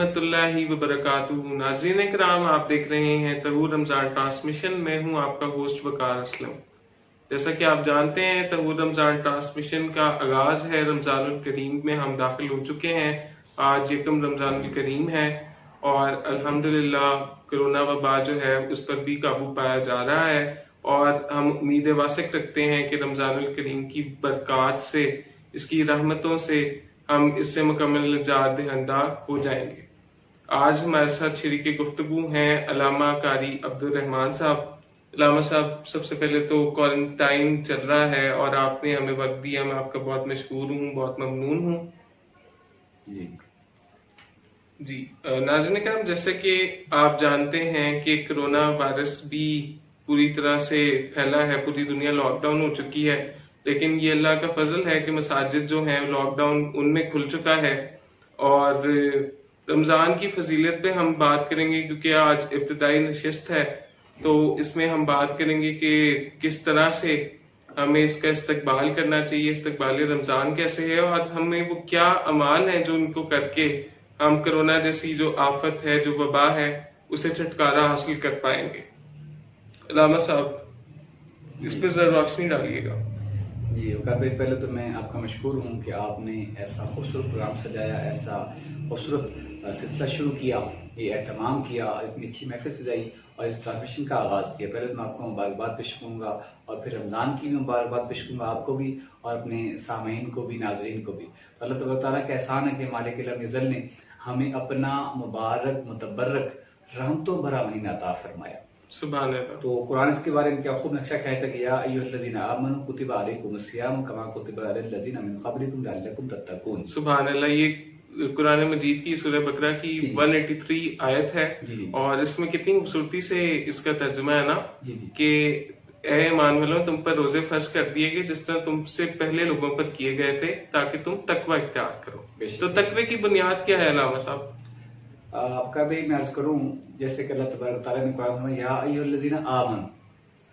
ورحمۃ اللہ وبرکاتہ۔ ناظرین کرام، آپ دیکھ رہے ہیں تہور رمضان ٹرانسمیشن۔ میں ہوں آپ کا ہوسٹ وقار اسلم۔ جیسا کہ آپ جانتے ہیں تہور رمضان ٹرانسمیشن کا آغاز ہے رمضان الکریم میں ہم داخل ہو چکے ہیں۔ آج یکم رمضان الکریم ہے اور الحمدللہ کرونا وبا جو ہے اس پر بھی قابو پایا جا رہا ہے، اور ہم امید واسق رکھتے ہیں کہ رمضان الکریم کی برکات سے، اس کی رحمتوں سے ہم اس سے مکمل نجات دہندہ ہو جائیں گے۔ آج ہمارے ساتھ شریک گفتگو ہیں علامہ قاری عبد الرحمان صاحب۔ علامہ صاحب، سب سے پہلے تو کوارنٹائن چل رہا ہے اور آپ نے ہمیں وقت دیا، میں آپ کا بہت مشکور ہوں، بہت ممنون ہوں۔ جی ناظرین کرام، جیسے کہ آپ جانتے ہیں کہ کرونا وائرس بھی پوری طرح سے پھیلا ہے، پوری دنیا لاک ڈاؤن ہو چکی ہے، لیکن یہ اللہ کا فضل ہے کہ مساجد جو ہیں لاک ڈاؤن ان میں کھل چکا ہے۔ اور رمضان کی فضیلت پہ ہم بات کریں گے، کیونکہ آج ابتدائی نشست ہے، تو اس میں ہم بات کریں گے کہ کس طرح سے ہمیں اس کا استقبال کرنا چاہیے، استقبال رمضان کیسے ہے، اور ہمیں وہ کیا اعمال ہیں جو ان کو کر کے ہم کرونا جیسی جو آفت ہے، جو وبا ہے، اسے چھٹکارا حاصل کر پائیں گے۔ علامہ صاحب، اس پہ ذرا روشنی ڈالیے گا۔ جی وقار بھائی، پہلے تو میں آپ کا مشکور ہوں کہ آپ نے ایسا خوبصورت پروگرام سجایا، ایسا خوبصورت سلسلہ شروع کیا، یہ اہتمام کیا، اتنی اچھی محفل سجائی اور اس ٹرانسمیشن کا آغاز کیا۔ پہلے تو میں آپ کو مبارکباد پیش کروں گا، اور پھر رمضان کی بھی مبارکباد پیش کروں گا آپ کو بھی، اور اپنے سامعین کو بھی، ناظرین کو بھی۔ اللہ تبارک تعالیٰ کا احسان ہے کہ مالک العلم ذل نے ہمیں اپنا مبارک متبرک رحمتوں بھرا مہینہ عطا فرمایا۔ سبحان اللہ۔ تو قرآن اس کے بارے میں کیا خوب نقشہ کہتا ہے کہ یا ایھا الذین آمنوا کتب علیکم الصیام کما کتب علی الذین من قبلکم لعلکم تتقون۔ سبحان اللہ، یہ قرآن مجید کی سورہ بقرہ کی 183 آیت ہے، اور اس میں کتنی خوبصورتی سے اس کا ترجمہ ہے نا کہ اے ایمان والوں، تم پر روزے فرض کر دیے گئے جس طرح تم سے پہلے لوگوں پر کیے گئے تھے، تاکہ تم تقوی اختیار کرو۔ تو تقوی کی بنیاد کیا ہے علامہ صاحب؟ آپ کا بھی میں عرض کروں، جیسے کہ اللہ تبارک تعالیٰ نے قرآن میں یا ایھا الذین آمنوا،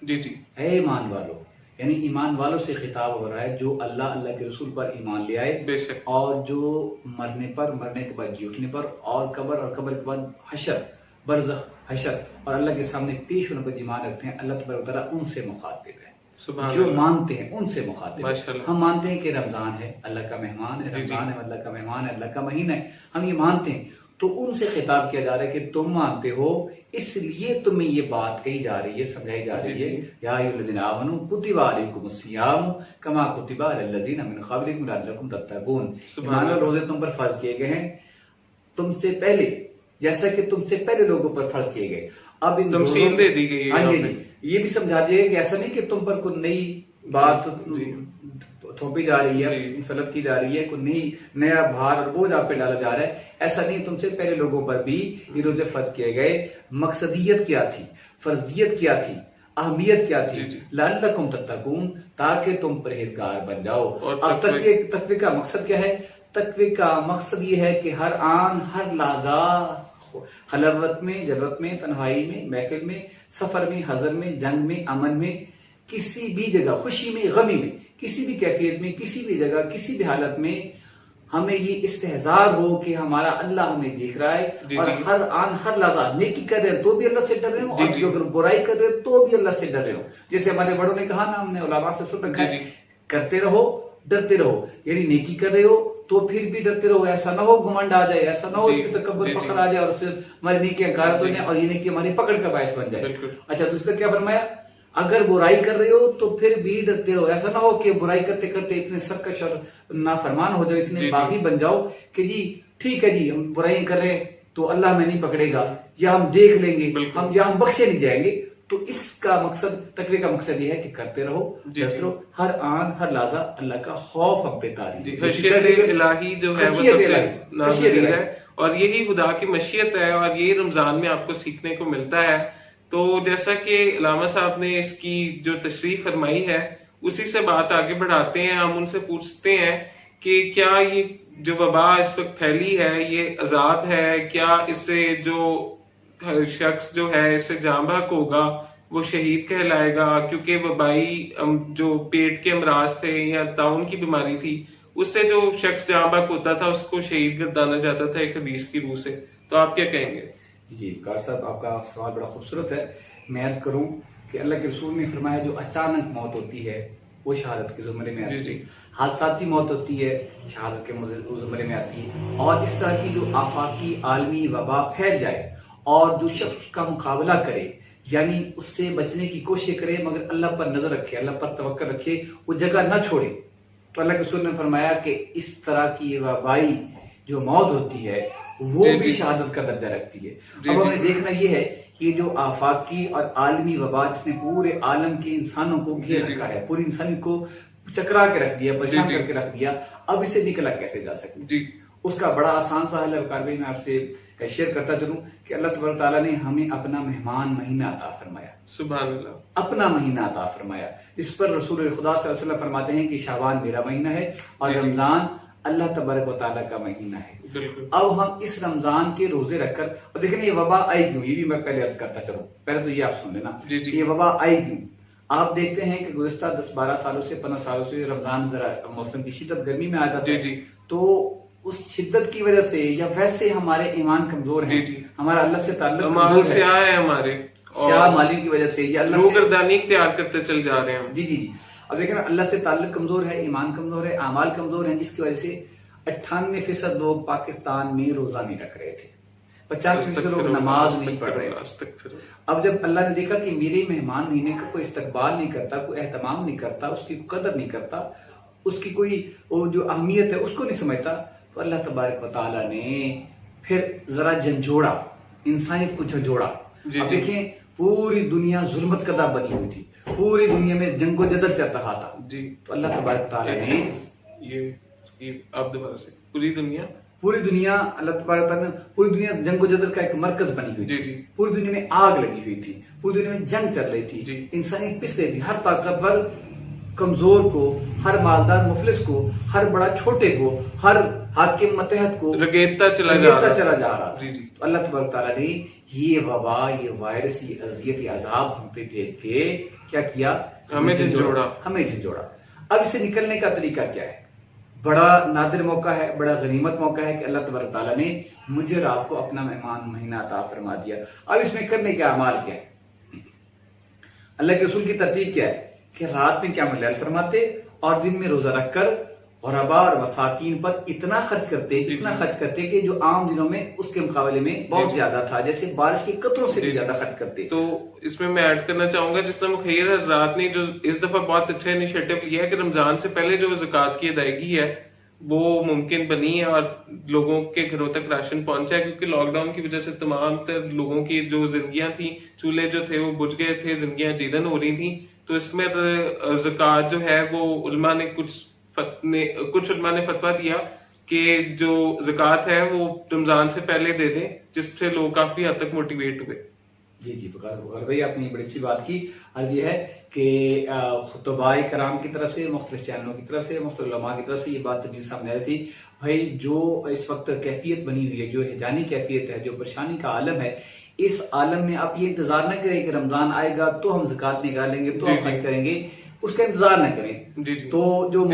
جی اے ایمان والو، یعنی ایمان والوں سے خطاب ہو رہا ہے جو اللہ کے رسول پر ایمان لے آئے، بے شک، اور جو مرنے کے بعد جی اٹھنے پر، اور قبر کے بعد حشر، برزخ، حشر اور اللہ کے سامنے پیش ہونے پر ایمان رکھتے ہیں، اللہ تبارک تعالیٰ ان سے مخاطب ہے۔ جو مانتے ہیں ان سے مخاطب ہے۔ ہم مانتے ہیں کہ رمضان ہے، اللہ کا مہمان ہے، رمضان ہے اللہ کا مہمان ہے، اللہ کا مہینہ ہے، ہم یہ مانتے ہیں، تو ان سے خطاب کیا جا رہا ہے کہ تم مانتے ہو، اس لیے تمہیں یہ بات کہی جا رہی ہے، سمجھائی جا رہی ہے، یا ایھا الذین آمنوا کتب علیکم الصیام کما کتب علی الذین من قبلکم لعلکم تتقون۔ ایمان والو، روزے تم پر فرض کیے گئے ہیں تم سے پہلے، جیسا کہ تم سے پہلے لوگوں پر فرض کیے گئے۔ اب ان تمثیل دے دی گئی ہے۔ ہاں جی، یہ بھی سمجھا دیا کہ ایسا نہیں کہ تم پر کوئی نئی بات تھوپی جا رہی ہے، مسلط کی جا رہی ہے، کوئی نیا بھار اور بوجھ آپ پہ ڈالا جا رہا ہے، ایسا نہیں، تم سے پہلے لوگوں پر بھی یہ روزے فرض کیے گئے۔ مقصدیت کیا تھی، فرضیت کیا تھی، اہمیت کیا تھی؟ لعلکم تتقون، تاکہ تم پرہیزگار بن جاؤ۔ اب تقوی کا مقصد کیا ہے؟ تقوی کا مقصد یہ ہے کہ ہر آن ہر لحظہ، خلوت میں، جلوت میں، تنہائی میں، محفل میں، سفر میں، حضر میں، جنگ میں، امن میں، کسی بھی جگہ، خوشی میں، غمی میں، کسی بھی کیفیت میں، کسی بھی جگہ، کسی بھی حالت میں ہمیں یہ استحضار ہو کہ ہمارا اللہ ہمیں دیکھ رہا ہے، اور ہر آن ہر لحظہ نیکی کر رہے ہیں تو بھی اللہ سے ڈر رہے ہوں، اور جو اگر برائی کر رہے ہیں تو بھی اللہ سے ڈر رہے ہوں۔ جیسے ہمارے بڑوں نے کہا نا، ہم نے علماء سے سن رکھا ہے، کرتے رہو ڈرتے رہو، یعنی نیکی کر رہے ہو تو پھر بھی ڈرتے رہو، ایسا نہ ہو گھمنڈ آ جائے، ایسا نہ ہو اس پہ تکبر فخر آ جائے اور اس سے ہماری نیکیاں غارت ہو جائیں اور یہ نیکی ہماری پکڑ کا باعث بن جائے۔ اچھا، دوسرا کیا فرمایا؟ اگر برائی کر رہے ہو تو پھر بھی ڈرتے رہو، ایسا نہ ہو کہ برائی کرتے کرتے اتنے سرکش اور نافرمان ہو جاؤ، اتنے باغی بن جاؤ کہ جی ٹھیک ہے جی ہم برائی کر رہے ہیں تو اللہ ہمیں نہیں پکڑے گا، یا ہم دیکھ لیں گے، ہم بخشے نہیں جائیں گے۔ تو اس کا مقصد، تقوی کا مقصد یہ ہے کہ کرتے رہو، ڈرتے رہو، ہر آن ہر لحظہ اللہ کا خوف ہم پہ طاری، خشیت الہی جو ہے وہ سب سے نازل ہے، اور یہی خدا کی مشیت ہے، اور یہی رمضان میں آپ کو سیکھنے کو ملتا ہے۔ تو جیسا کہ علامہ صاحب نے اس کی جو تشریح فرمائی ہے اسی سے بات آگے بڑھاتے ہیں، ہم ان سے پوچھتے ہیں کہ کیا یہ جو وبا اس وقت پھیلی ہے یہ عذاب ہے؟ کیا اس سے جو شخص جو ہے اس سے جاں بحق ہوگا وہ شہید کہلائے گا؟ کیونکہ وبائی جو پیٹ کے امراض تھے یا طاعون کی بیماری تھی، اس سے جو شخص جاں بحق ہوتا تھا اس کو شہید گردانا جاتا تھا ایک حدیث کی روح سے۔ تو آپ کیا کہیں گے؟ جی وقار صاحب، آپ کا سوال بڑا خوبصورت ہے. میں عرض کروں کہ اللہ کے رسول نے فرمایا جو اچانک موت ہوتی ہے وہ شہادت کے زمرے میں آتی ہے. حادثاتی موت ہوتی ہے شہادت کے زمرے میں آتی ہے. اور اس طرح کی جو آفاقی عالمی وبا پھیل جائے اور جو شخص اس کا مقابلہ کرے، یعنی اس سے بچنے کی کوشش کرے مگر اللہ پر نظر رکھے، اللہ پر توکل رکھے، وہ جگہ نہ چھوڑے، تو اللہ کے رسول نے فرمایا کہ اس طرح کی وبائی جو موت ہوتی ہے وہ بھی شہادت کا درجہ رکھتی ہے. اب ہمیں دیکھنا یہ ہے کہ جو آفاقی اور عالمی وبا جس نے پورے عالم کے انسانوں کو گھیر رکھا ہے، پوری انسانی کو چکرا کے رکھ دیا، پریشان کر کے رکھ دیا، اب اس سے نکلا کیسے جا سکے؟ اس کا بڑا آسان سا حل ہے وقار بھائی، میں آپ سے شیئر کرتا چلوں کہ اللہ تبارک تعالیٰ نے ہمیں اپنا مہمان مہینہ عطا فرمایا. سبحان اللہ. اپنا مہینہ عطا فرمایا جس پر رسول خدا صلی اللہ علیہ وسلم فرماتے ہیں کہ شعبان میرا مہینہ ہے اور رمضان اللہ تبارک و تعالیٰ کا مہینہ ہے. اب ہم اس رمضان کے روزے رکھ کر، اور دیکھیں یہ وبا آئی کیوں، یہ بھی میں پہلے عرض کرتا چلوں. پہلے تو یہ آپ سن لینا یہ وبا آئی کیوں. آپ دیکھتے ہیں کہ گزشتہ 10-12 سالوں سے 15 سالوں سے رمضان ذرا موسم کی شدت گرمی میں آ جاتا ہے، تو اس شدت کی وجہ سے یا ویسے ہمارے ایمان کمزور ہیں، ہمارا اللہ سے تعلق کمزور ہے، ہمارے سیاہ مالی کی وجہ سے یا اللہ سے گردانی اختیار کرتے چل جا رہے ہیں. جی اب دیکھیں اللہ سے تعلق کمزور ہے، ایمان کمزور ہے، اعمال کمزور ہیں، جس کی وجہ سے 98% لوگ پاکستان میں روزہ نہیں رکھ رہے تھے، 50% لوگ نماز نہیں پڑھ رہے تھے. اب جب اللہ نے دیکھا کہ میرے مہمان مہینے کا کوئی استقبال نہیں کرتا، کوئی اہتمام نہیں کرتا، اس کی قدر نہیں کرتا، اس کی کوئی جو اہمیت ہے اس کو نہیں سمجھتا، تو اللہ تبارک و تعالیٰ نے پھر ذرا جھنجھوڑا، انسانیت کو جھنجھوڑا. اب دیکھیں پوری دنیا ظلمت کدہ بنی ہوئی تھی، پوری دنیا میں جنگ و جدل چل رہا تھا، تو اللہ تبارک تعالیٰ نے اب دوبارہ سے پوری دنیا اللہ تبارک تعالیٰ نے پوری دنیا جنگ و جدل کا ایک مرکز بنی ہوئی تھی. پوری دنیا میں آگ لگی ہوئی تھی، پوری دنیا میں جنگ چل رہی تھی، انسانیت پس رہی تھی. ہر طاقتور کمزور کو، ہر مالدار مفلس کو، ہر بڑا چھوٹے کو، ہر حاکم متحد کو رگیدتا چلا جا رہا. تو اللہ تبارک تعالیٰ نے یہ وبا، یہ وائرس، یہ اذیت، یہ عذاب ہم پہ بھیج کے کیا کیا؟ ہمیں جھنجھوڑا. اب اسے نکلنے کا طریقہ کیا ہے؟ بڑا نادر موقع ہے، بڑا غنیمت موقع ہے کہ اللہ تبارک تعالیٰ نے مجھے اور آپ کو اپنا مہمان مہینہ عطا فرما دیا. اب اس میں کرنے کے اعمال کیا ہے؟ اللہ کے رسول کی ترتیب کیا ہے کہ رات میں قیام اللیل فرماتے اور دن میں روزہ رکھ کر غربا اور مساکین پر اتنا خرچ کرتے کہ جو عام دنوں میں اس کے مقابلے میں بہت زیادہ تھا، جیسے بارش کے قطروں سے بھی زیادہ خرچ کرتے. تو اس میں ایڈ کرنا چاہوں گا جس طرح مخیر حضرات نے جو اس دفعہ بہت اچھا انیشیٹو لیا ہے کہ رمضان سے پہلے جو زکوٰۃ کی ادائیگی ہے وہ ممکن بنی ہے اور لوگوں کے گھروں تک راشن پہنچا ہے، کیونکہ لاک ڈاؤن کی وجہ سے تمام تر لوگوں کی جو زندگیاں تھیں، چولہے جو تھے وہ بجھ گئے تھے، زندگیاں جیرن ہو رہی تھیں. تو اس میں زکوٰۃ جو ہے وہ علماء نے کچھ علماء نے فتویٰ دیا کہ جو زکوٰۃ ہے وہ رمضان سے پہلے دے دیں، جس سے لوگ کافی حد تک موٹیویٹ ہوئے. جی فقار بھائی آپ نے بڑی اچھی بات کی. عرض یہ ہے کہ خطباء کرام کی طرف سے، مختلف چینلوں کی طرف سے، مختلف علماء کی طرف سے یہ بات تجویز سامنے آئی تھی. بھائی جو اس وقت کیفیت بنی ہوئی ہے، جو ہیجانی کیفیت ہے، جو پریشانی کا عالم ہے، اس عالم میں آپ یہ انتظار نہ کریں کہ رمضان آئے گا تو ہم زکوٰۃ نکالیں گے تو ہم خرچ کریں گے، اس کا انتظار نہ کریں. تو جو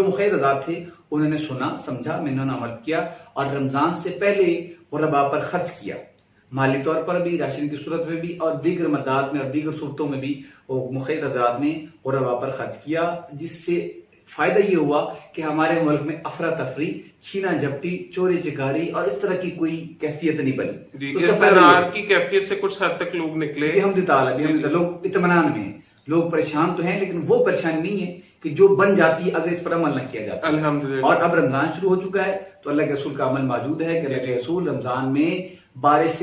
مخیر حضرات تھے انہوں نے سنا سمجھا، میں نے عمل کیا اور رمضان سے پہلے غرباء پر خرچ کیا، مالی طور پر بھی، راشن کی صورت میں بھی، اور دیگر مداد میں اور دیگر صورتوں میں بھی مخیر حضرات نے غرباء پر خرچ کیا، جس سے فائدہ یہ ہوا کہ ہمارے ملک میں افراتفری، چھینا جھپٹی، چوری چکاری اور اس طرح کی کوئی کیفیت نہیں بنی. استقرار کی کیفیت سے کچھ حد تک لوگ نکلے. لوگ اطمینان میں ہیں، لوگ پریشان تو ہیں لیکن وہ پریشانی نہیں ہے کہ جو بن جاتی ہے اگر اس پر عمل نہ کیا جاتا. الحمدللہ. اور اب رمضان شروع ہو چکا ہے تو اللہ کے رسول کا عمل موجود ہے کہ اللہ کے رسول رمضان میں بارش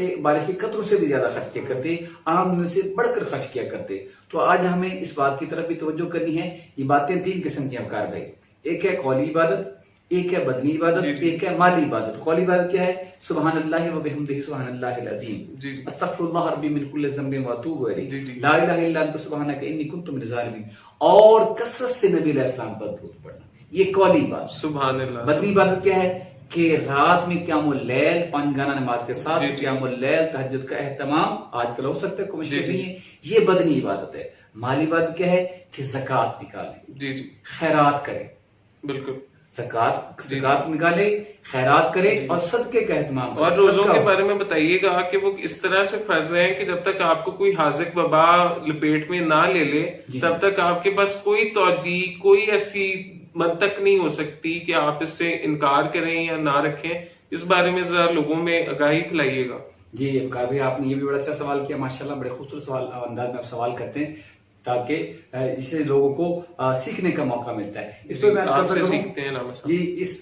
کے قطروں سے بھی زیادہ خرچ کیا کرتے، عام دنوں سے بڑھ کر خرچ کیا کرتے. تو آج ہمیں اس بات کی طرف بھی توجہ کرنی ہے. یہ باتیں 3 قسم کی وقار بھائی، ایک ہے قولی عبادت، ایک ہے بدنی عبادت، ایک ہے مالی عبادت. قولی عبادت کیا ہے؟ سبحان اللہ و بحمدہ سبحان اللہ العظیم، استغفر اللہ ربی من کل ذنب و اتوب الیہ، لا الہ الا انت سبحانک انی کنت من الظالمین، اور کثرت سے نبی علیہ السلام پر درود پڑھنا. یہ قولی عبادت. سبحان اللہ. بدنی عبادت کیا ہے کہ رات میں قیام اللیل 5 گانا نماز کے ساتھ قیام اللیل، تہجد کا اہتمام آج کل ہو سکتا ہے، کوئی مشکل نہیں ہے. یہ بدنی عبادت ہے. مالی عبادت کیا ہے کہ زکوٰۃ نکالیں، خیرات کریں. بالکل. زکات نکالے، خیرات کرے اور صدقے کا اہتمام کرے. اور روزوں کے بارے میں بتائیے گا کہ وہ اس طرح سے فرض ہیں کہ جب تک آپ کو کوئی حاذق وبا لپیٹ میں نہ لے لے تب تک آپ کے پاس کوئی توجیہ، کوئی ایسی منطق نہیں ہو سکتی کہ آپ اس سے انکار کریں یا نہ رکھیں. اس بارے میں ذرا لوگوں میں آگاہی پھیلائیے گا. جی افکار بھائی، آپ نے یہ بھی بڑا اچھا سوال کیا ماشاءاللہ، بڑے خوبصورت انداز میں آپ سوال کرتے ہیں تاکہ اس سے لوگوں کو سیکھنے کا موقع ملتا ہے. اس پر میں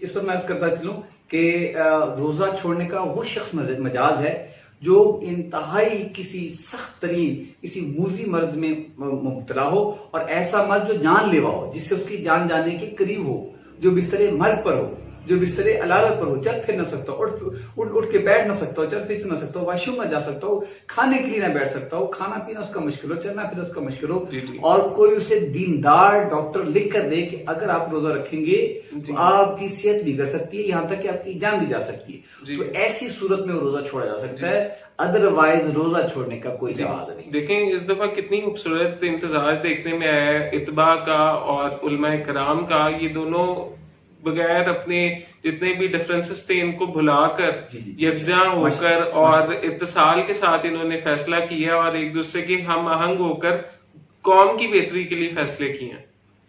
اس پر میں عرض کرتا چلوں کہ روزہ چھوڑنے کا وہ شخص مجاز ہے جو انتہائی کسی سخت ترین کسی موذی مرض میں مبتلا ہو، اور ایسا مرض جو جان لیوا ہو، جس سے اس کی جان جانے کے قریب ہو، جو بستر مرگ پر ہو، جو بستر علالت پر ہو، چل پھر نہ سکتا ہو، اٹھ کے بیٹھ نہ سکتا ہو، چل پھر نہ سکتا ہو، واش روم نہ جا سکتا ہو، کھانے کے لیے نہ بیٹھ سکتا ہو، کھانا پینا اس کا مشکل ہو، چلنا پھر اس کا مشکل ہو، اور کوئی اسے دیندار ڈاکٹر لکھ کر دے کہ اگر آپ روزہ رکھیں گے تو آپ کی صحت بگڑ سکتی ہے، یہاں تک کہ آپ کی جان بھی جا سکتی ہے، تو ایسی صورت میں روزہ چھوڑا جا سکتا ہے. ادروائز روزہ چھوڑنے کا کوئی جواز نہیں. دیکھیں اس دفعہ کتنی خوبصورت امتزاج دیکھنے میں آیا ہے اتباع کا اور علماء کرام کا. یہ دونوں بغیر اپنے جتنے بھی ڈفرینسز تھے ان کو بھلا کر یکجا ہو کر اور اتصال کے ساتھ انہوں نے فیصلہ کیا اور ایک دوسرے کے ہم آہنگ ہو کر قوم کی بہتری کے لیے فیصلے کیے.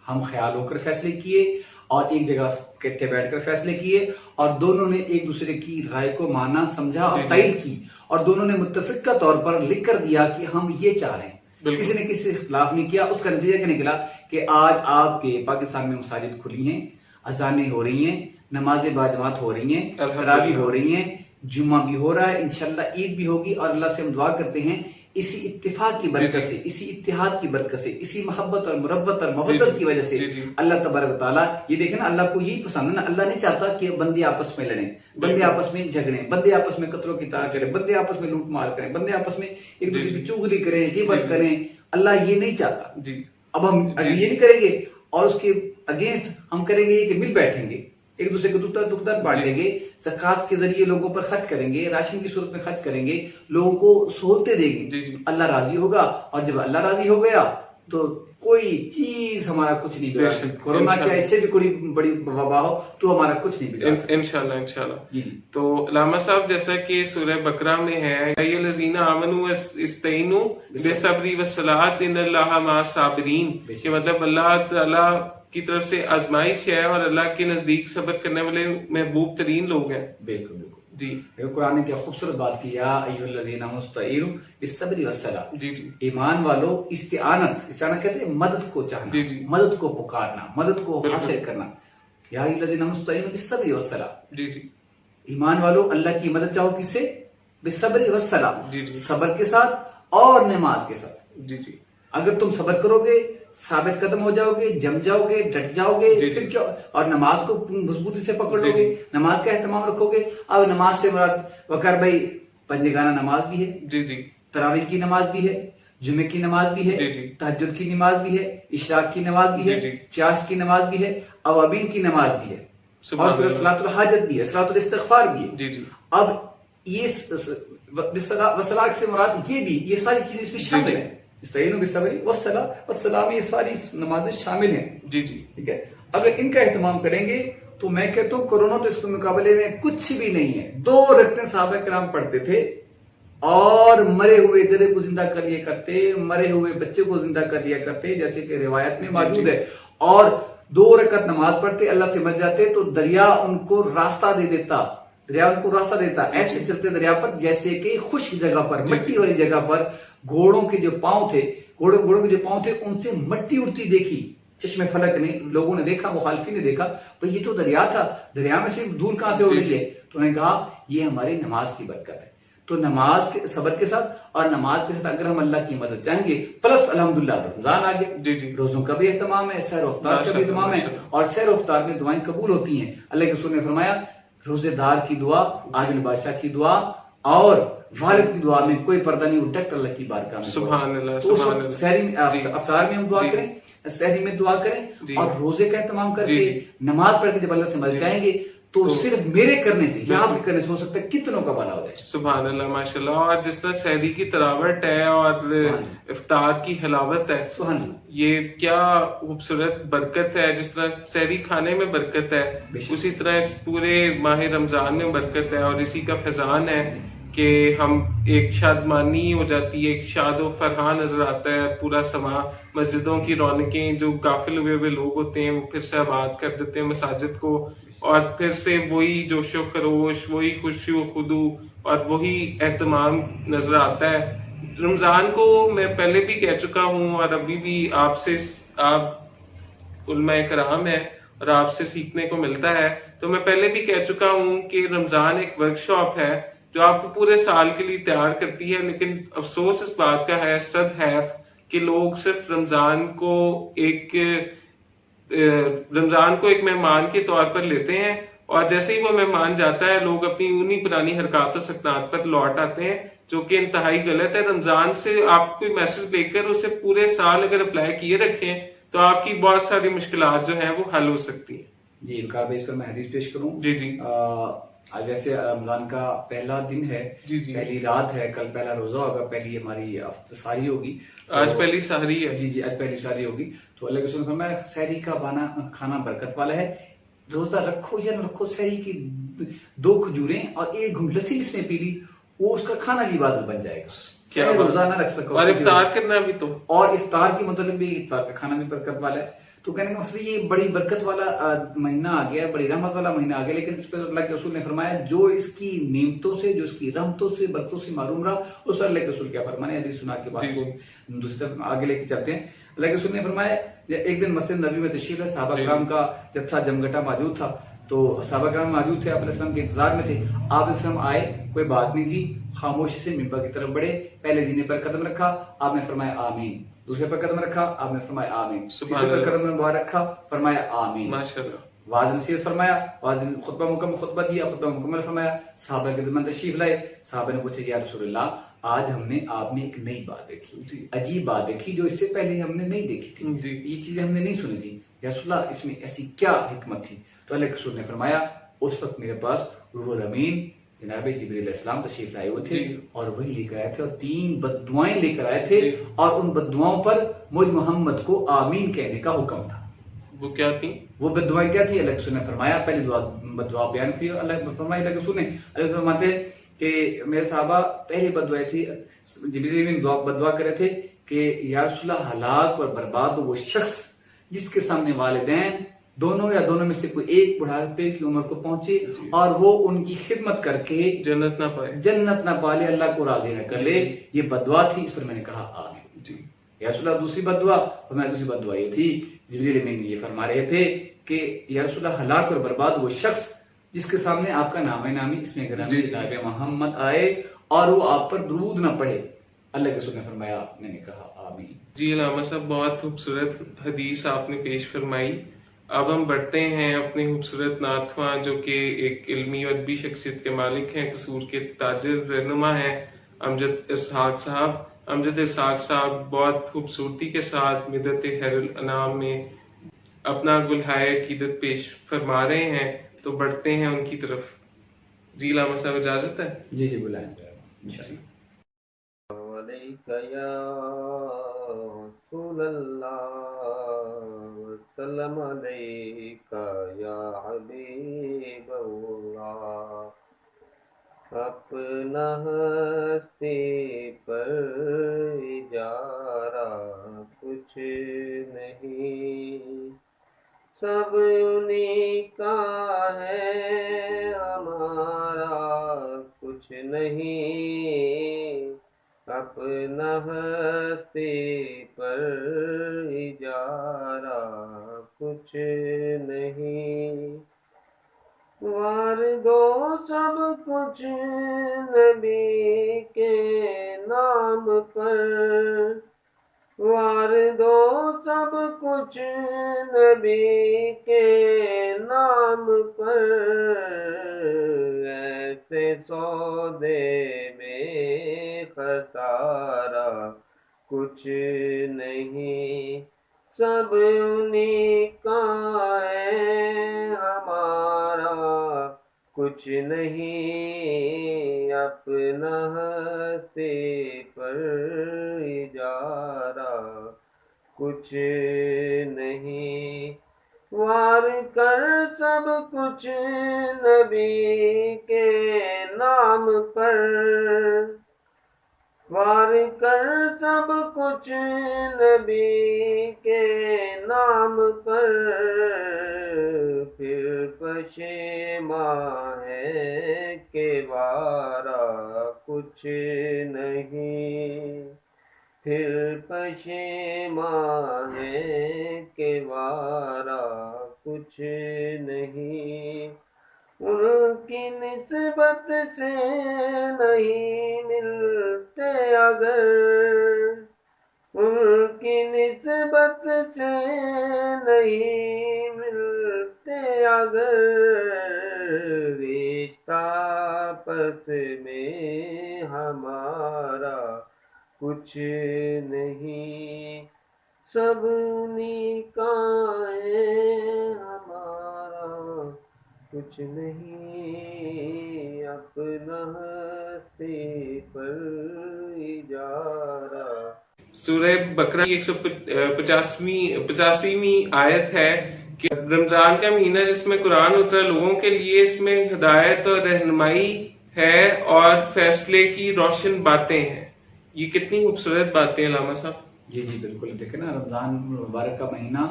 ہم خیال ہو کر فیصلے کیے اور ایک جگہ اکٹھے بیٹھ کر فیصلے کیے، اور دونوں نے ایک دوسرے کی رائے کو مانا، سمجھا اور تائید کی، اور دونوں نے متفقہ طور پر لکھ کر دیا کہ ہم یہ چاہ رہے ہیں. کسی نے کسی سے اختلاف نہیں کیا. اس کا نتیجہ کیا نکلا کہ آج آپ کے پاکستان میں مساجد کھلی ہیں، اذانیں ہو رہی ہیں، نمازیں باجماعت ہو رہی ہیں، تراویح ہو رہی ہیں، جمعہ بھی ہو رہا ہے، انشاءاللہ عید بھی ہوگی، اور اللہ سے ہم دعا کرتے ہیں اسی اتفاق کی برکت سے، اسی اتحاد کی برکت سے، اسی محبت اور مربت اور محبت کی وجہ سے اللہ تبارک و تعالیٰ، یہ دیکھیں نا اللہ کو یہی پسند ہے نا. اللہ نہیں چاہتا کہ بندے آپس میں لڑیں، بندے آپس میں جھگڑیں، بندے آپس میں قتل و قتال کریں، بندے آپس میں لوٹ مار کریں، بندے آپس میں ایک دوسرے کی چغلی کریں، غیبت کریں. اللہ یہ نہیں چاہتا. اب ہم یہ نہیں کریں گے اور اس کے اگینسٹ ہم کریں گے کہ مل بیٹھیں گے، ایک دوسرے کو دکھ درد بانٹیں گے، زکات کے ذریعے لوگوں پر خرچ کریں گے، راشن کی صورت میں خرچ کریں گے، لوگوں کو سہولتیں دیں گے. اللہ راضی ہوگا، اور جب اللہ راضی ہو گیا تو کوئی چیز ہمارا کچھ نہیں بگاڑ سکتی. کورونا کیا اس سے بھی کوئی بڑی وبا ہو تو ہمارا کچھ نہیں بگاڑ سکتی انشاءاللہ. تو علامہ صاحب جیسا کہ سورہ بقرہ میں ہے اَيُّهَا الَّذِينَ آمَنُوا اسْتَعِينُوا بِالصَّبْرِ وَالصَّلَاةِ إِنَّ اللَّهَ مَعَ الصَّابِرِينَ. کہ مطلب اللہ تعالیٰ کی طرف سے آزمائش ہے اور اللہ کے نزدیک صبر کرنے والے محبوب ترین لوگ ہیں. بالکل بالکل. جی قرآن نے کیا خوبصورت بات کی، یا ایھا الذین آمنوا استعینوا بالصبر والصلاۃ. ایمان والو استعانت کہتے ہیں مدد کو چاہنا، مدد کو پکارنا، مدد کو حاصل کرنا. یا ایھا الذین آمنوا استعینوا بالصبر والصلاۃ. ایمان والو اللہ کی مدد چاہو کس سے؟ بالصبر والصلاۃ، صبر کے ساتھ اور نماز کے ساتھ. اگر تم صبر کرو گے، ثابت قدم ہو جاؤ گے، جم جاؤ گے، ڈٹ جاؤ گے، پھر کیا، اور نماز کو مضبوطی سے پکڑ لو گے، نماز کا اہتمام رکھو گے. اب نماز سے مراد وقار بھائی پنجگانہ نماز بھی ہے، تراویح کی نماز بھی ہے، جمعے کی نماز بھی ہے، تہجد کی نماز بھی ہے، اشراق کی نماز بھی ہے، چاشت کی نماز بھی ہے، اوابین کی نماز بھی ہے، اور صلاۃ الحاجت بھی ہے، صلاۃ الاستغفار بھی ہے. اب یہ وصلاۃ سے مراد یہ بھی، یہ ساری چیزیں اس میں شامل ہیں. استعینوا بالصبر والصلاۃ، یہ ساری نمازیں شامل ہیں. ٹھیک ہے. اگر ان کا اہتمام کریں گے تو میں کہتا ہوں کورونا تو اس کے مقابلے میں کچھ بھی نہیں ہے. 2 رکعتیں صحابہ کرام پڑھتے تھے اور مرے ہوئے گدھے کو زندہ کر لیا کرتے، مرے ہوئے بچے کو زندہ کر لیا کرتے، جیسے کہ روایت میں موجود ہے. اور 2 رکعت نماز پڑھتے، اللہ سے مچ جاتے تو دریا ان کو راستہ دے دیتا، دریا ان کو راستہ دیتا. ایسے چلتے دریا پر جیسے کہ خشک جگہ پر، مٹی والی جگہ پر گھوڑوں کے جو پاؤں تھے، گھوڑوں کے جو پاؤں تھے ان سے مٹی اڑتی دیکھی چشم فلک نے، لوگوں نے دیکھا، مخالفین نے دیکھا، تو یہ تو دریا تھا، دریا میں صرف دھول کہاں سے اڑ رہی ہے. تو انہوں نے کہا یہ ہماری نماز کی برکت ہے. تو نماز کے صبر کے ساتھ اور نماز کے ساتھ اگر ہم اللہ کی مدد چاہیں گے، پلس الحمدللہ رمضان آ گیا، روزوں کا بھی اہتمام ہے، سحر و افطار کا بھی اہتمام ہے، اور سحر و افطار میں دعائیں قبول ہوتی ہیں. اللہ کے رسول نے فرمایا روزے دار کی دعا، عادل بادشاہ کی دعا اور والد کی دعا میں کوئی پردہ نہیں، ڈائریکٹ اللہ کی بارگاہ میں. سبحان اللہ. سحری میں افطار میں ہم دعا کریں، سحری میں دعا کریں، اور روزے کا اہتمام کر کے نماز پڑھ کے جب اللہ سے مل جائیں گے تو صرف میرے کرنے سے یا آپ کے کرنے سے ہو سکتا ہے کتنوں کا بھلا ہو جائے. سبحان اللہ ماشاءاللہ. اور جس طرح سحری کی تراوٹ ہے اور افطار کی حلاوت ہے, سبحان اللہ, یہ کیا خوبصورت برکت ہے. جس طرح سحری کھانے میں برکت ہے, اسی طرح اس پورے ماہ رمضان میں برکت ہے, اور اسی کا فیضان ہے کہ ہم ایک شادمانی ہو جاتی ہے, ایک شاد و فرحان نظر آتا ہے پورا سما. مسجدوں کی رونقیں, جو غافل ہوئے ہوئے لوگ ہوتے ہیں وہ پھر سے آباد کر دیتے ہیں مساجد کو, اور پھر سے وہی جوش و خروش, وہی خوشی و خدو اور وہی اہتمام نظر آتا ہے. رمضان کو میں پہلے بھی کہہ چکا ہوں اور ابھی بھی آپ سے, آپ علماء کرام ہیں اور آپ سے سیکھنے کو ملتا ہے, تو میں پہلے بھی کہہ چکا ہوں کہ رمضان ایک ورک شاپ ہے جو آپ کو پورے سال کے لیے تیار کرتی ہے. لیکن افسوس اس بات کا ہے, صد ہے, کہ لوگ صرف رمضان کو ایک مہمان کے طور پر لیتے ہیں, اور جیسے ہی وہ مہمان جاتا ہے لوگ اپنی انہی پرانی حرکات و سکنات پر لوٹ آتے ہیں, جو کہ انتہائی غلط ہے. رمضان سے آپ کوئی میسج لے کر اسے پورے سال اگر اپلائی کیے رکھیں تو آپ کی بہت ساری مشکلات جو ہیں وہ حل ہو سکتی ہیں. جی وقار بھائی, اس پر میں حدیث پیش کروں. جی جی. آج ویسے رمضان کا پہلا دن ہے, پہلی رات ہے, کل پہلا روزہ ہوگا, پہلی ہماری ساری ہوگی, آج پہلی سحری ہے. جی جی, آج پہلی ساری ہوگی. تو اللہ کے رسول نے فرمایا سحری کا کھانا برکت والا ہے, روزہ رکھو یا نہ رکھو, سحری کی 2 کھجوریں اور 1 گھونٹ لسی اس نے پی لی, وہ اس کا کھانا بھی عبادت بن جائے گا. کیا روزہ نہ رکھ سکو, اور افطار کرنا بھی, تو اور افطار کی مطلب بھی افطار کا کھانا بھی برکت والا ہے. تو کہنے کا مطلب یہ بڑی برکت والا مہینہ آ گیا, بڑی رحمت والا مہینہ آ گیا, لیکن اس پر اللہ کے رسول نے فرمایا جو اس کی نعمتوں سے, جو اس کی رحمتوں سے, برکتوں سے معروم رہا, اس پر اللہ کے رسول کیا فرمانے, حدیث سنا کے بعد کو دوسری طرف آگے لے کے چلتے ہیں. اللہ کے رسول نے فرمایا ایک دن مسجد نبی میں تشریف ہے, صحابہ کرام کا جتھا جمگٹا موجود تھا, تو صحابہ کرام موجود تھے, آپ علیہ السلام کے انتظار میں تھے. آپ علیہ السلام آئے, کوئی بات نہیں کی, خاموشی سے منبر کی طرف بڑھے, پہلے زینے پر قدم رکھا, آپ نے فرمایا آمین, دوسرے پر قدم رکھا, آپ نے فرمایا آمین, تیسرے پر قدم مبارک رکھا, فرمایا آمین, ماشاءاللہ, واعظ نصیحت فرمایا, واعظ خطبہ مکمل خطبہ دیا, خطبہ مکمل فرمایا, صحابہ کے درمیان تشریف لائے. صحابہ نے پوچھا یا رسول اللہ, آج ہم نے آپ میں ایک نئی بات دیکھی, عجیب بات دیکھی جو اس سے پہلے ہم نے نہیں دیکھی تھی, یہ چیزیں ہم نے نہیں سنی تھی, یا رسول اللہ اس میں ایسی کیا حکمت تھی. تو اللہ کے رسول نے فرمایا اس وقت میرے پاس روح الامین جناب جبریل علیہ السلام تشریف لائے ہوئے تھے, اور وہی لے کر آئے تھے, اور 3 بد دعائیں لے کر آئے تھے, اور ان بد دعاؤں پر مجھ محمد کو آمین کہنے کا حکم تھا. وہ کیا تھی؟ وہ بد دعائیں کیا تھی؟ اللہ کے رسول نے فرمایا, پہلی بد دعا بیان کی, اللہ فرمایا, اللہ کے رسول نے, اللہ کے فرماتے ہیں کہ میرے صحابہ پہلی بد دعائیں تھی, جبریل امین بد دعا کر رہے تھے کہ یا رسول اللہ ہلاک اور برباد ہو وہ شخص جس کے سامنے والدین دونوں یا دونوں میں سے کوئی ایک بڑھاپے کی عمر کو پہنچے اور وہ ان کی خدمت کر کے جنت نہ پائے, اللہ کو راضی نہ کر لے. یہ بد دعا تھی. اس پر میں نے کہا آمین. جی یا رسول اللہ دوسری بد دعا, اور دوسری بد دعا یہ تھی, جبریل امین یہ فرما رہے تھے کہ یا رسول اللہ ہلاک اور برباد وہ شخص جس کے سامنے آپ کا نام نامی اس میں گرامی جناب محمد آئے اور وہ آپ پر درود نہ پڑھے. اللہ کے رسول نے فرمایا, میں نے کہا آمین. جی علامہ صاحب, بہت خوبصورت حدیث آپ نے پیش فرمائی. اب ہم بڑھتے ہیں اپنے خوبصورت نعت خواں جو کہ ایک علمی اور ادبی شخصیت کے مالک ہیں, قصور کے تاجر رہنما ہیں, امجد اسحاق صاحب. امجد اسحاق صاحب بہت خوبصورتی کے ساتھ مدت خیر الانام میں اپنا گلہائے عقیدت پیش فرما رہے ہیں, تو بڑھتے ہیں ان کی طرف. جی علامہ صاحب اجازت ہے؟ جی جی بلائیں. رسول اللہ وسلم علیکہ یا حبیب اللہ, اپنا ہستی پر اجارہ کچھ نہیں, سب انہی کا ہے, ہمارا کچھ نہیں, اپنا ہستی پر اجارہ کچھ نہیں. وار دو سب کچھ نبی کے نام پر, وار دو سب کچھ نبی کے نام پر, ایسے سودے میں خسارہ کچھ نہیں, سب انہی کا ہے, ہمارا کچھ نہیں اپنا ہستے پر اجارہ کچھ نہیں وار کر سب کچھ نبی کے نام پر وار کر سب کچھ نبی کے نام پر پھر پشیماں ہے کہ وارا کچھ نہیں پھر پشیماں ہے کہ وارا کچھ نہیں ان کی نسبت سے نہیں ملتے اگر ان کی نسبت سے نہیں ملتے اگر رشتہ آپس میں ہمارا کچھ نہیں سب نکاح ہمارا کچھ نہیں اپنا ہستے پر اجارہ. سورہ بقرہ کی 185ویں آیت ہے کہ رمضان کا مہینہ جس میں قرآن اترا لوگوں کے لیے اس میں ہدایت اور رہنمائی ہے اور فیصلے کی روشن باتیں ہیں. یہ کتنی خوبصورت باتیں علامہ صاحب. جی بالکل. دیکھیں نا رمضان مبارک کا مہینہ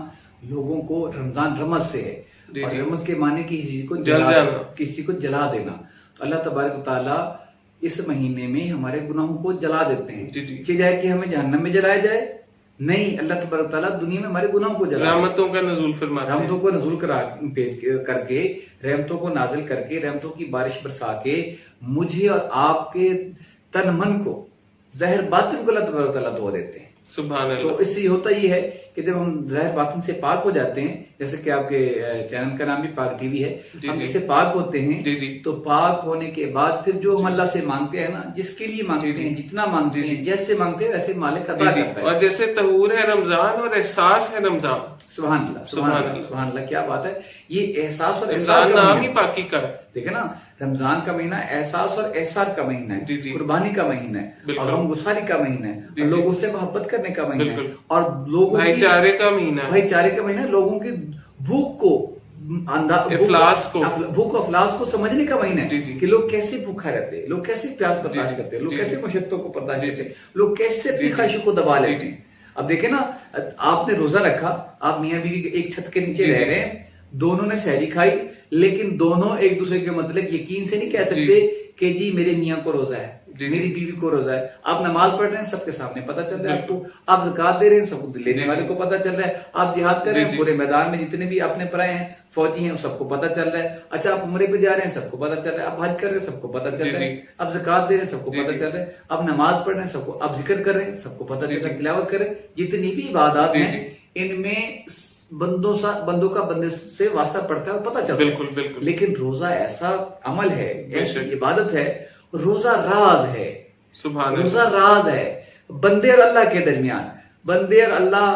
لوگوں کو رمضان رمض سے ہے اور رمض کے معنی کسی کو جلا دینا. تو اللہ تبارک و تعالیٰ اس مہینے میں ہمارے گناہوں کو جلا دیتے ہیں. چاہے کہ ہمیں جہنم میں جلایا جائے نہیں, اللہ تبارک و تعالیٰ دنیا میں ہمارے گناہوں کو جلا رحمتوں کا نزول فرماتے ہیں. رحمتوں کو نزول کر کے رحمتوں کو نازل کر کے رحمتوں کی بارش برسا کے مجھے اور آپ کے تن من کو ظاہر باطن کو اللہ تبارک و تعالیٰ دھو دیتے ہیں. سبحان اللہ. تو اس سے ہوتا یہ ہے کہ جب ہم ظاہر باطن سے پاک ہو جاتے ہیں, جیسے کہ آپ کے چینل کا نام بھی پاک ٹی وی ہے, ہم جس سے پاک ہوتے ہیں تو پاک ہونے کے بعد پھر جو ہم اللہ سے مانگتے ہیں نا, جس کے لیے مانگتے ہیں, جتنا مانگتے ہیں, جیسے مانگتے ہیں ویسے مالک عطا کرتا ہے. اور جیسے طہور ہے رمضان اور احساس ہے رمضان. سبحان اللہ سبحان اللہ, کیا بات ہے. یہ احساس اور رمضان نام ہی پاکی کا ہے. دیکھیں نا رمضان کا مہینہ احساس اور احسار کا مہینہ ہے, قربانی کا مہینہ ہے اور غمگساری کا مہینہ ہے, لوگوں سے محبت کرنے کا مہینہ ہے اور لوگوں بھائی چارے کا مہینہ, لوگوں کی بھوک کو بھوک افلاس کو سمجھنے کا مہینہ ہے کہ لوگ کیسے بھوکا رہتے ہیں, لوگ کیسے پیاس برداشت کرتے ہیں, لوگ کیسے مشقتوں کو برداشت کرتے ہیں, لوگ کیسے اپنی خواہشوں کو دبا لیتے ہیں. اب دیکھیں نا, آپ نے روزہ رکھا, آپ میاں بیوی ایک چھت کے نیچے رہ رہے ہیں, دونوں نے سحری کھائی, لیکن دونوں ایک دوسرے کے مطلب یقین سے نہیں کہہ سکتے کہ جی میرے میاں کو روزہ ہے, میری بیوی کو روزہ ہے. آپ نماز پڑھ رہے ہیں, سب کے سامنے پتہ چل رہا ہے آپ کو. آپ زکات دے رہے ہیں, سب کو لینے والے کو پتہ چل رہا ہے. آپ جہاد کر رہے ہیں, پورے میدان میں جتنے بھی اپنے پرائے ہیں فوجی ہیں سب کو پتہ چل رہا ہے. اچھا آپ عمرے پہ جا رہے ہیں, سب کو پتہ چل رہا ہے. آپ حج کر رہے ہیں, سب کو پتہ چل رہا ہے. آپ زکات دے رہے ہیں, سب کو پتہ چل رہا ہے. آپ نماز پڑھ رہے ہیں, سب کو. آپ ذکر کر رہے ہیں, سب کو پتہ چل رہا ہے. تلاوت کر رہے ہیں, جتنی بھی عبادات ہیں ان میں بندوں کا بندے سے واسطہ پڑتا ہے اور پتہ چلتا ہے. بالکل. لیکن روزہ ایسا عمل ہے, ایسی عبادت ہے, روزہ راز ہے. روزہ راز ہے بندے اور اللہ کے درمیان. بندے اور اللہ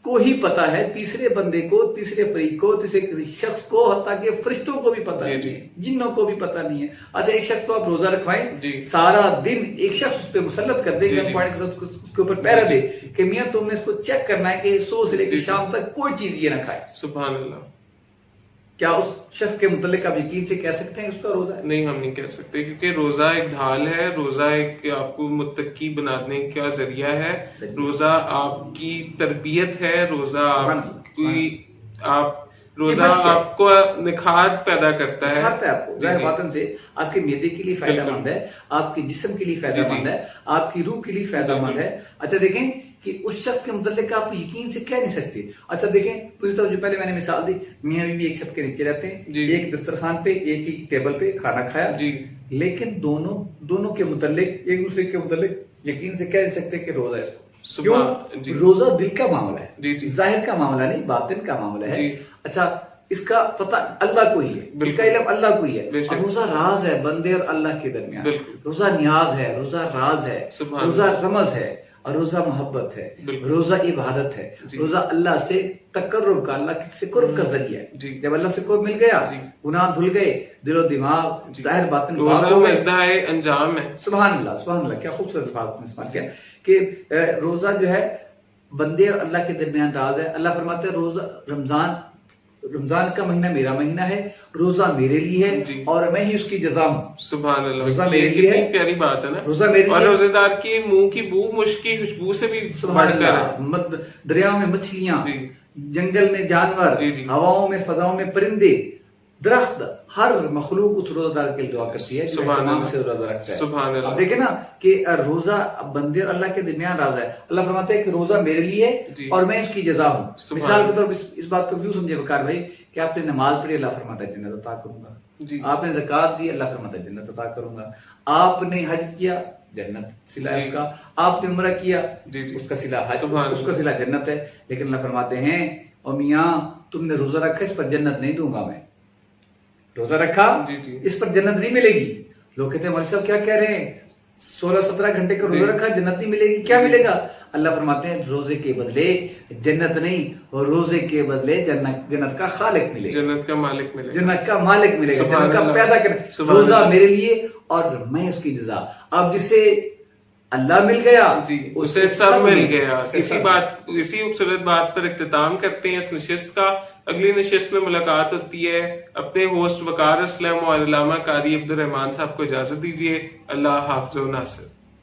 کو ہی پتا ہے, تیسرے بندے کو, تیسرے فریق کو, تیسرے کسی شخص کو, حتیٰ کہ فرشتوں کو بھی پتا نہیں ہے, جنوں کو بھی پتا نہیں ہے. اچھا ایک شخص کو آپ روزہ رکھوائیں, سارا دن ایک شخص اس پہ مسلط کر دے, اس کے اوپر پہرا دے کہ میاں تم نے اس کو چیک کرنا ہے کہ صبح سے لے کے شام تک کوئی چیز یہ نہ کھائے. سبحان اللہ. کیا اس شخص کے متعلق آپ یقین سے کہہ سکتے ہیں اس کا روزہ ہے؟ نہیں, ہم نہیں کہہ سکتے, کیونکہ روزہ ایک ڈھال ہے, روزہ ایک آپ کو متقی بنانے کا ذریعہ ہے, روزہ آپ کی تربیت ہے, روزہ آپ کو نکھار پیدا کرتا ہے. آپ کو ظاہر باطن سے آپ کے معدے کے لیے فائدہ مند ہے, آپ کے جسم کے لیے فائدہ مند ہے, آپ کی روح کے لیے فائدہ مند ہے. اچھا دیکھیں کہ اس شخص کے متعلق آپ یقین سے کہہ نہیں سکتے. اچھا دیکھیں دوسری طرف جو پہلے میں نے مثال دی, میاں بیوی ایک چھت کے نیچے رہتے ہیں, ایک دسترخوان پہ, ایک ہی ٹیبل پہ کھانا کھایا, لیکن دونوں کے متعلق ایک دوسرے کے متعلق یقین سے کہہ نہیں سکتے کہ روزہ ہے. کیوں؟ روزہ دل کا معاملہ ہے, ظاہر کا معاملہ نہیں, باطن کا معاملہ ہے. اچھا اس کا پتہ اللہ کو ہی ہے, اس کا علم اللہ کو ہی ہے. روزہ راز ہے بندے اور اللہ کے درمیان, روزہ نیاز ہے, روزہ راز ہے, روزہ رمز ہے. اور روزہ محبت ہے، بالکل۔ روزہ عبادت ہے، جی۔ روزہ اللہ سے تقرب کا، اللہ سے قرب کا ذریعہ ہے۔ جی۔ جب اللہ سے قرب مل گیا، جی۔ گناہ دھل گئے، دل و دماغ جی۔ ظاہر باطن پاک روزہ ہو گئے۔ مزدائے انجام ہے۔ سبحان اللہ، سبحان اللہ، کیا خوبصورت بات نے استعمال کیا کہ روزہ جو ہے بندے اور اللہ کے درمیان راز ہے۔ اللہ فرماتے ہیں روزہ رمضان کا مہینہ میرا مہینہ ہے، روزہ میرے لیے ہے جی۔ اور میں ہی اس کی جزا ہوں۔ سبحان اللہ، روزہ یہ میرے لیے ہے، کتنی پیاری بات ہے نا۔ روزہ میرے اور لیے، روزے دار کی منہ کی بو مشک کی خوشبو سے بھی سبحان بڑھ کر ہے۔ اللہ، دریاؤں میں مچھلیاں، جی۔ جنگل میں جانور، جی جی۔ ہواؤں میں فضاؤں میں پرندے، درخت، ہر مخلوق اس روزہ دار کے لیے دعا کرتی ہے جو سبحان اہتمام اللہ، سے روزہ رکھتا ہے۔ سبحان اللہ۔ اب دیکھیں نا کہ روزہ بندے اور اللہ کے درمیان راز ہے۔ اللہ فرماتے ہیں کہ روزہ میرے لیے ہے جی۔ اور میں اس کی جزا ہوں۔ سبحان مثال کے طور پر اس بات کو یوں سمجھے وقار بھائی کہ آپ نے نماز پڑھی، اللہ فرماتا ہے جنت عطا کروں گا۔ جی۔ آپ نے زکوٰۃ دی، اللہ فرماتا ہے جنت عطا کروں گا۔ آپ نے حج کیا، جنت صلہ ہے جی۔ اس کا۔ آپ نے عمرہ کیا، جی جی۔ اس کا صلہ حج، سبحان اس کا صلہ جنت ہے۔ لیکن اللہ فرماتے ہیں او میاں تم نے روزہ رکھا، اس پر جنت نہیں دوں گا میں۔ روزہ رکھا، جی جی۔ اس پر جنت نہیں ملے گی۔ لوگ کہتے ہیں مولوی صاحب کیا کہہ رہے ہیں، 16-17 گھنٹے کا روزہ رکھا، جنت نہیں ملے گی، کیا ملے گا؟ اللہ فرماتے ہیں روزے کے بدلے جنت نہیں، اور روزے کے بدلے جنت کا خالق ملے گا، جنت کا مالک ملے گا، جنت کا مالک ملے گا، سبحان جنت کا اللہ، پیدا کر۔ سبحان روزہ اللہ۔ میرے لیے اور میں اس کی جزا۔ اب جسے اللہ مل گیا جی، اسے سب مل گیا۔ اسے اسی خوبصورت بات پر اختتام کرتے ہیں اس نشست کا۔ اگلی نشست میں ملاقات ہوتی ہے۔ اپنے ہوسٹ وقار اسلم اور علامہ قاری عبد الرحمان صاحب کو اجازت دیجیے۔ اللہ حافظ و ناصر۔